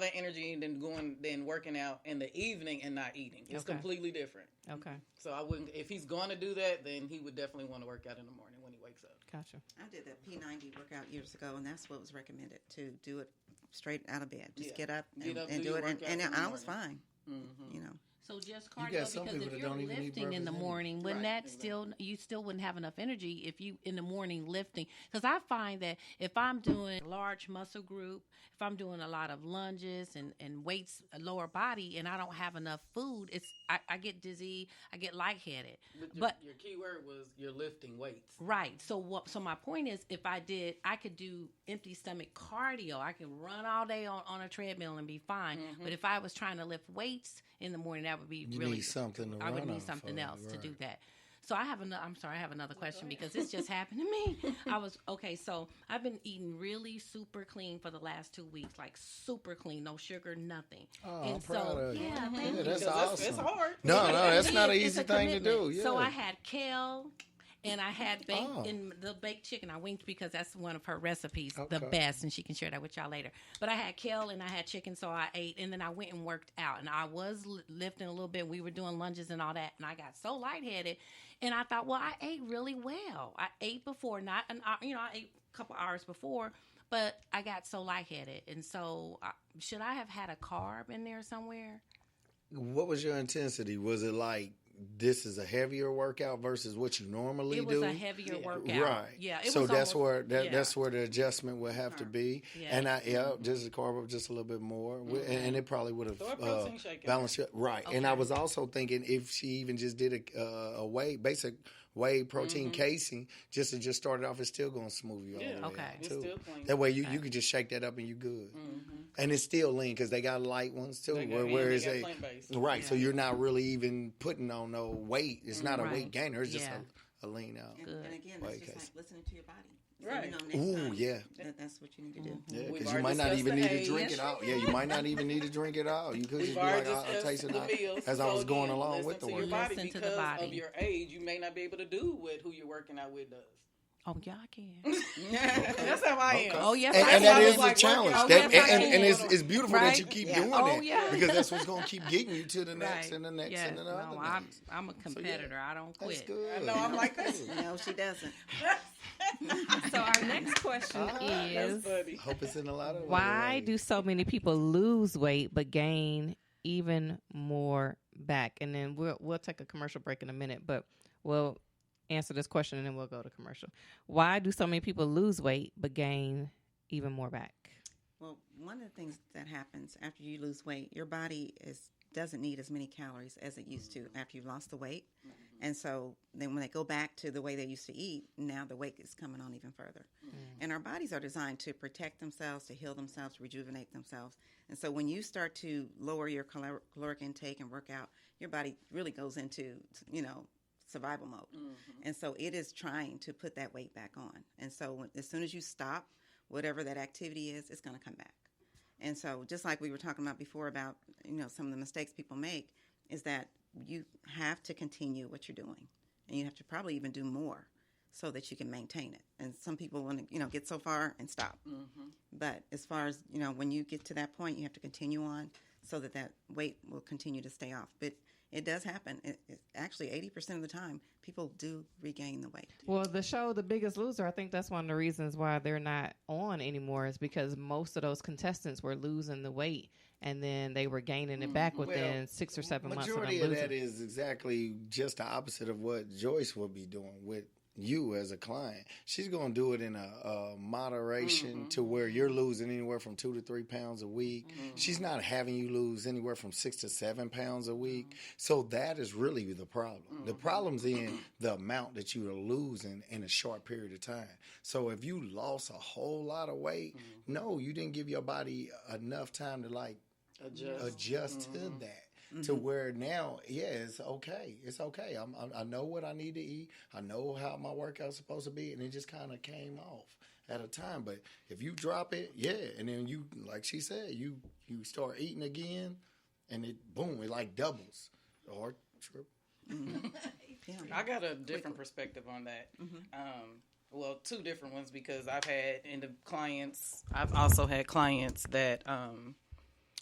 that energy than working out in the evening and not eating. It's completely different. Okay. So I wouldn't, if he's going to do that, then he would definitely want to work out in the morning when he wakes up. Gotcha. I did that P90 workout years ago, and that's what was recommended, to do it straight out of bed. Just get up and do it, and I was fine. Mm-hmm. You know. So just cardio, because if you're lifting in the morning, wouldn't that you still wouldn't have enough energy if you in the morning lifting? Because I find that if I'm doing a large muscle group, if I'm doing a lot of lunges and weights, lower body, and I don't have enough food, I get dizzy, I get lightheaded. But your key word was you're lifting weights. Right. So my point is, if I could do empty stomach cardio. I can run all day on a treadmill and be fine. Mm-hmm. But if I was trying to lift weights in the morning, that would be need something to I would need something else to do that. So I have another question because this just happened to me. So I've been eating really super clean for the last 2 weeks, like super clean, no sugar, nothing. Oh, I'm proud of you. Yeah, thank you. That's awesome. It's hard. No, that's not an easy thing to do. Yeah. So I had kale. And I had baked chicken. I winked because that's one of her recipes, the best, and she can share that with y'all later. But I had kale and I had chicken, so I ate, and then I went and worked out. And I was lifting a little bit. We were doing lunges and all that, and I got so lightheaded. And I thought, well, I ate really well. I ate before, I ate a couple hours before, but I got so lightheaded. And so should I have had a carb in there somewhere? What was your intensity? Was it like, this is a heavier workout versus what you normally do? It was a heavier workout. Right. Yeah. So that's where the adjustment would have to be. Yeah. And just the carb up just a little bit more. Mm-hmm. And it probably would have balanced it. Right. Okay. And I was also thinking if she even just did a basic whey protein casing, just started off, it's still going to smooth you all the way out, too. That way you could just shake that up and you good. Mm-hmm. And it's still lean because they got light ones too. Right, so you're not really even putting on no weight. It's not a weight gainer. It's just a lean out. And again, it's just like listening to your body. So right. That's what you need to do. Yeah, because you might not even need to drink it out. Yeah, you might not even need to drink it out. You could just be like, I'll taste it out as I was going along with the workout. Listen to the body. Of your age, you may not be able to do what who you're working out with does. Oh, yeah, I can. That's how I am. Oh, yes, and that is a challenge. And it's beautiful that you keep doing that because that's what's going to keep getting you to the next and the next and the other. I'm a competitor. I don't quit. That's good. I know I'm like this. No, she doesn't. So our next question is, hope it's in a lot of why do so many people lose weight but gain even more back? And then we'll take a commercial break in a minute, but we'll answer this question and then we'll go to commercial. Why do so many people lose weight but gain even more back? Well, one of the things that happens after you lose weight, your body doesn't need as many calories as it used to after you've lost the weight. Mm-hmm. And so then when they go back to the way they used to eat, now the weight is coming on even further. Mm-hmm. And our bodies are designed to protect themselves, to heal themselves, to rejuvenate themselves. And so when you start to lower your caloric intake and work out, your body really goes into, survival mode. Mm-hmm. And so it is trying to put that weight back on. And so as soon as you stop whatever that activity is, it's going to come back. And so just like we were talking about before about, some of the mistakes people make is that you have to continue what you're doing. And you have to probably even do more so that you can maintain it. And some people want to, get so far and stop. Mm-hmm. But as far as, when you get to that point, you have to continue on so that weight will continue to stay off. But it does happen. Actually, 80% of the time, people do regain the weight. Well, the show The Biggest Loser, I think that's one of the reasons why they're not on anymore is because most of those contestants were losing the weight, and then they were gaining it back within 6 or 7 months of them losing. Majority of that is exactly just the opposite of what Joyce will be doing with you as a client. She's going to do it in a moderation to where you're losing anywhere from 2 to 3 pounds a week. Mm-hmm. She's not having you lose anywhere from 6 to 7 pounds a week. Mm-hmm. So that is really the problem. Mm-hmm. The problem's in the amount that you are losing in a short period of time. So if you lost a whole lot of weight, no, you didn't give your body enough time to adjust to that. Mm-hmm. To where now, it's okay. It's okay. I know what I need to eat. I know how my workout's supposed to be, and it just kind of came off at a time. But if you drop it, and then you, like she said, you start eating again, and it like doubles or triple. Mm-hmm. I got a different perspective on that. Mm-hmm. Two different ones because I've also had clients that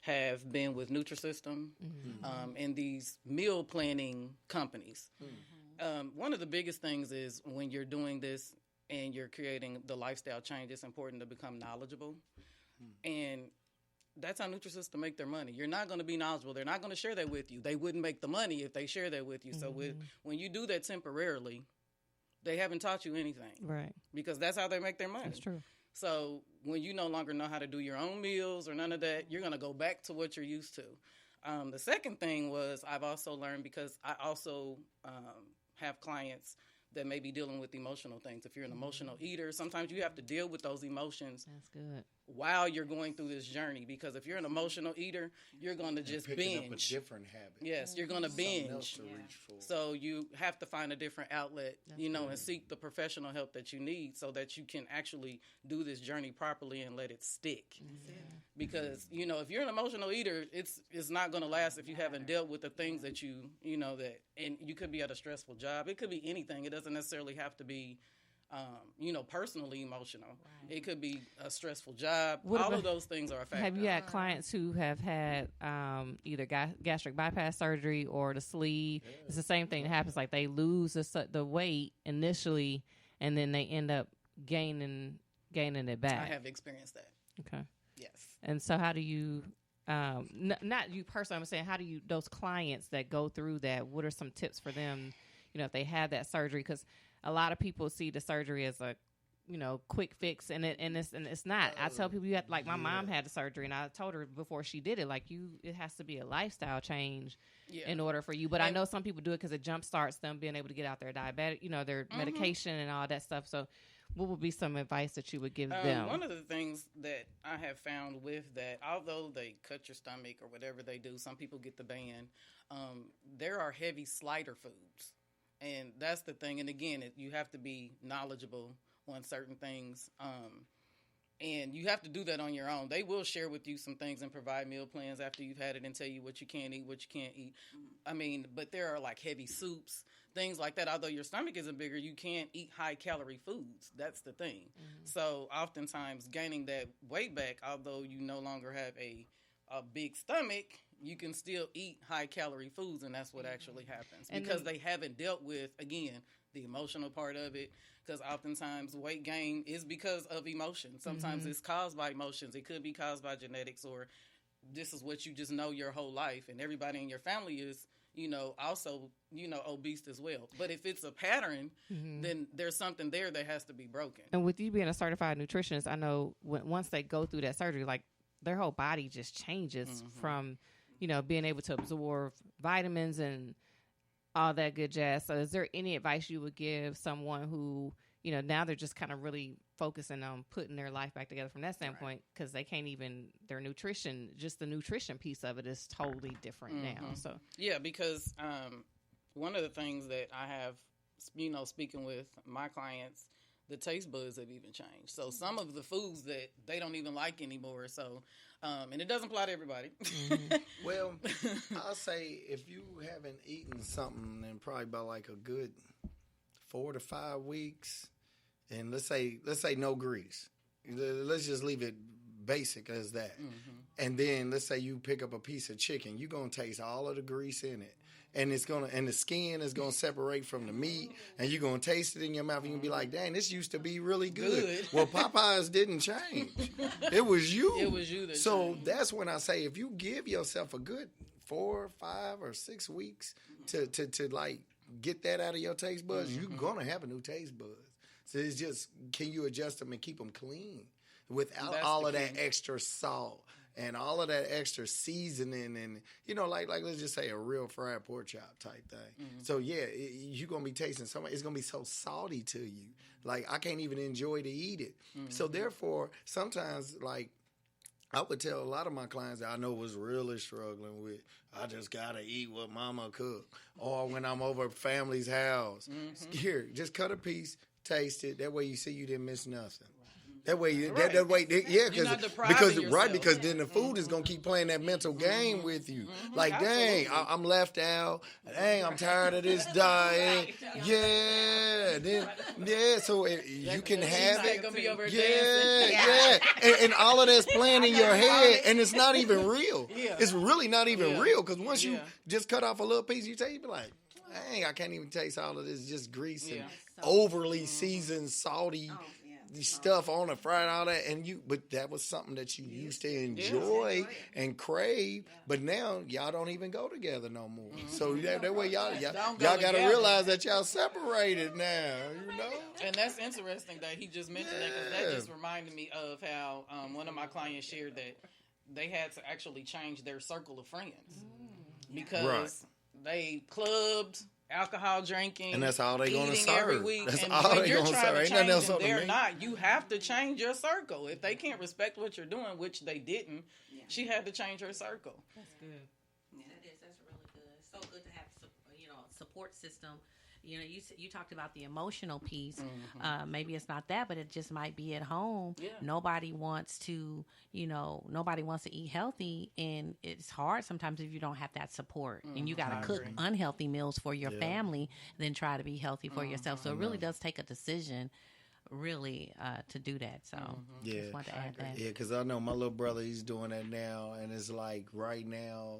have been with Nutrisystem and these meal planning companies. One of the biggest things is when you're doing this and you're creating the lifestyle change, it's important to become knowledgeable. And that's how Nutrisystem make their money. You're not going to be knowledgeable. They're not going to share that with you. They wouldn't make the money if they share that with you. So when you do that temporarily, they haven't taught you anything. Right. Because that's how they make their money. That's true. So when you no longer know how to do your own meals or none of that, you're going to go back to what you're used to. The second thing was I've also learned, because I also have clients that may be dealing with emotional things. If you're an emotional eater, sometimes you have to deal with those emotions. That's good. While you're going through this journey, because if you're an emotional eater, you're going to just binge. Up a different habit. Yes, you're going to binge. Else to reach for. So you have to find a different outlet, and seek the professional help that you need so that you can actually do this journey properly and let it stick. Because, if you're an emotional eater, it's not going to last if you haven't dealt with the things that and you could be at a stressful job. It could be anything. It doesn't necessarily have to be personally emotional. Right. It could be a stressful job. All of those things are a factor. Have you had clients who have had either gastric bypass surgery or the sleeve? Yeah. It's the same thing that happens. Like they lose the weight initially, and then they end up gaining it back. I have experienced that. Okay. Yes. And so how do you, not you personally, I'm saying, how do you, those clients that go through that, what are some tips for them, if they have that surgery? Because a lot of people see the surgery as a, quick fix, and it's not. I tell people you have, like my mom had the surgery, and I told her before she did it, like it has to be a lifestyle change in order for you. But I know some people do it because it jumpstarts them being able to get out their diabetic, their medication and all that stuff. So what would be some advice that you would give them? One of the things that I have found with that, although they cut your stomach or whatever they do, some people get the ban, there are heavy slider foods. And that's the thing. And again, you have to be knowledgeable on certain things. And you have to do that on your own. They will share with you some things and provide meal plans after you've had it and tell you what you can eat, what you can't eat. But there are like heavy soups, things like that. Although your stomach isn't bigger, you can't eat high calorie foods. That's the thing. So oftentimes gaining that weight back, although you no longer have a big stomach, you can still eat high calorie foods, and that's what actually happens. Because they haven't dealt with, again, the emotional part of it. Because oftentimes weight gain is because of emotion. Sometimes it's caused by emotions. It could be caused by genetics, or this is what you just know your whole life, and everybody in your family is, also, obese as well. But if it's a pattern, then there's something there that has to be broken. And with you being a certified nutritionist, I know once they go through that surgery, like their whole body just changes from, being able to absorb vitamins and all that good jazz. So is there any advice you would give someone who, now they're just kind of really focusing on putting their life back together from that standpoint, because they can't even, their nutrition, just the nutrition piece of it is totally different now. So yeah, because one of the things that I have, speaking with my clients, the taste buds have even changed. So some of the foods that they don't even like anymore. So, and it doesn't apply to everybody. Well, I'll say if you haven't eaten something in probably about like a good 4 to 5 weeks, and let's say no grease. Let's just leave it basic as that. And then let's say you pick up a piece of chicken, you're gonna taste all of the grease in it. And the skin is gonna separate from the meat, and you're gonna taste it in your mouth, and you're gonna be like, dang, this used to be really good. Well, Popeyes didn't change. It was you. It was you that So changed. that's when I say, if you give yourself a good 4, 5, or 6 weeks to like get that out of your taste buds, you're gonna have a new taste buds. So it's just, can you adjust them and keep them clean without all of that extra salt and all of that extra seasoning, and like let's just say a real fried pork chop type thing. So yeah, you're gonna be tasting something. It's gonna be so salty to you, like I can't even enjoy to eat it. So therefore, sometimes like I would tell a lot of my clients that I know was really struggling with, I just gotta eat what mama cooked, or when I'm over at family's house, here, just cut a piece, taste it. That way you see you didn't miss nothing. That way, Right. that way, yeah, You're not depriving because yourself. because then the food is gonna keep playing that mental game with you. Like, dang, Absolutely. I'm left out. Dang, I'm tired of this diet. Yeah, then so you can have it. Gonna be over Yeah. And all of that's playing in your head, and it's not even real. Yeah. It's really not even real, because once you Yeah. just cut off a little piece, you be like, dang, I can't even taste all of this just grease and Yeah. overly seasoned, salty stuff on a fry and all that. But that was something that you used to enjoy and crave. But now y'all don't even go together no more. So that way y'all got to together. realize that y'all separated now. And that's interesting that he just mentioned that, 'cause that just reminded me of how one of my clients shared that they had to actually change their circle of friends because they clubbed, alcohol drinking, And that's all they gonna eating serve. every week. That's and all when they you're gonna trying serve. to Ain't nothing change else them, on the they're menu. not. You have to change your circle. If they can't respect what you're doing, which they didn't, she had to change her circle. That's good. Yeah, that is. That's really good. It's so good to have, support system. You talked about the emotional piece. Maybe it's not that, but it just might be at home. Yeah. Nobody wants to, nobody wants to eat healthy, and it's hard sometimes if you don't have that support. And you got to cook unhealthy meals for your family, then try to be healthy for yourself. So it really does take a decision, really, to do that. So just want to add that. Yeah, because I know my little brother, he's doing that now, and it's like right now,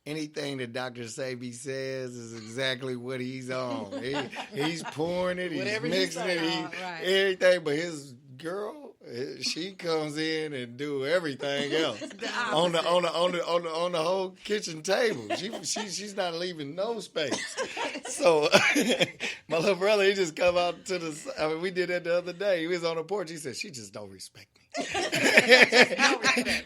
anything that Dr. Sabi says is exactly what he's on. He's pouring it, he's Whatever mixing he's it, saying. Right. everything. But his girl, she comes in and do everything else on the whole kitchen table. She's not leaving no space. So my little brother, he just come out to the. I mean, we did that the other day. He was on the porch. He said, "She just don't respect me."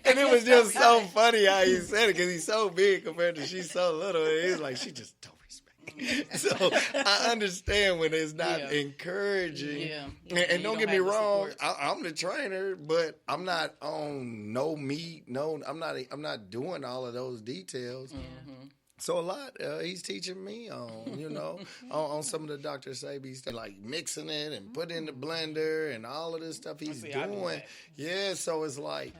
And it was just so funny how he said it, because he's so big compared to she's so little. And he's like, she just don't respect me. So I understand when it's not encouraging. Yeah. And don't get me have the wrong, support. I'm the trainer, but I'm not on no meat. No, I'm not doing all of those details. So a lot he's teaching me on, on some of the Dr. Sabi stuff, like mixing it and put in the blender and all of this stuff he's doing. Yeah, so it's like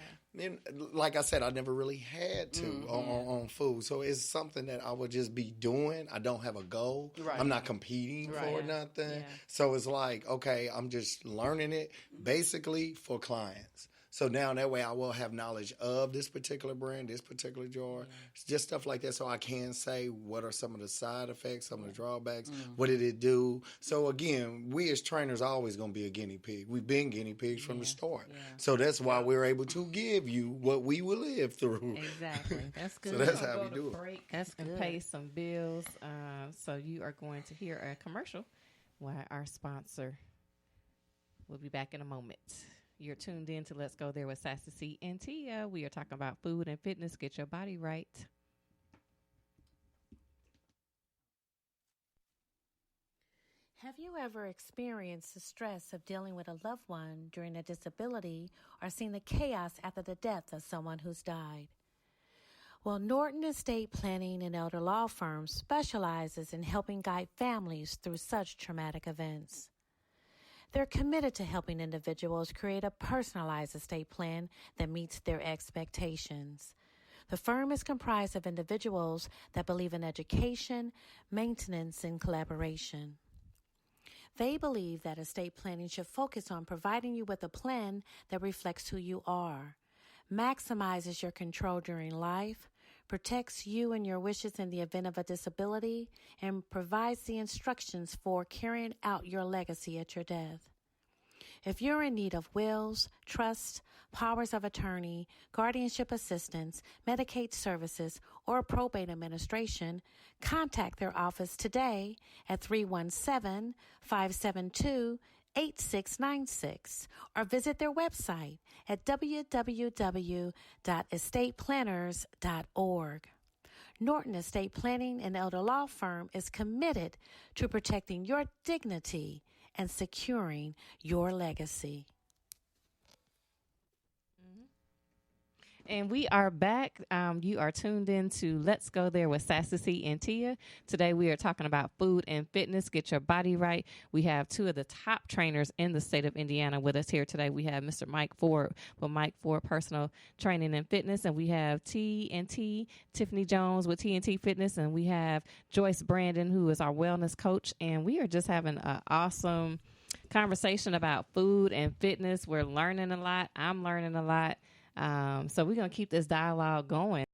I said, I never really had to on food. So it's something that I would just be doing. I don't have a goal. Right. I'm not competing for nothing. Yeah. So it's like, okay, I'm just learning it basically for clients. So now that way I will have knowledge of this particular brand, this particular jar, just stuff like that, so I can say what are some of the side effects, some of the drawbacks, what did it do. So again, we as trainers are always going to be a guinea pig. We've been guinea pigs from the start. Yeah. So that's why we're able to give you what we will live through. Exactly. That's good. So that's how we do it. That's good. And pay some bills. So you are going to hear a commercial while our sponsor will be back in a moment. You're tuned in to Let's Go There with Sassy C and Tia. We are talking about food and fitness. Get your body right. Have you ever experienced the stress of dealing with a loved one during a disability or seen the chaos after the death of someone who's died? Well, Norton Estate Planning and Elder Law Firm specializes in helping guide families through such traumatic events. They're committed to helping individuals create a personalized estate plan that meets their expectations. The firm is comprised of individuals that believe in education, maintenance, and collaboration. They believe that estate planning should focus on providing you with a plan that reflects who you are, maximizes your control during life, protects you and your wishes in the event of a disability, and provides the instructions for carrying out your legacy at your death. If you're in need of wills, trusts, powers of attorney, guardianship assistance, Medicaid services, or probate administration, contact their office today at 317-572-8696 or visit their website at www.estateplanners.org. Norton Estate Planning and Elder Law Firm is committed to protecting your dignity and securing your legacy. And we are back. You are tuned in to Let's Go There with Sassy C and Tia. Today we are talking about food and fitness. Get your body right. We have two of the top trainers in the state of Indiana with us here today. We have Mr. Mike Ford with Mike Ford Personal Training and Fitness, and we have T&T Tiffany Jones with T&T Fitness, and we have Joyce Brandon, who is our wellness coach. And we are just having an awesome conversation about food and fitness. We're learning a lot. I'm learning a lot. So we're going to keep this dialogue going.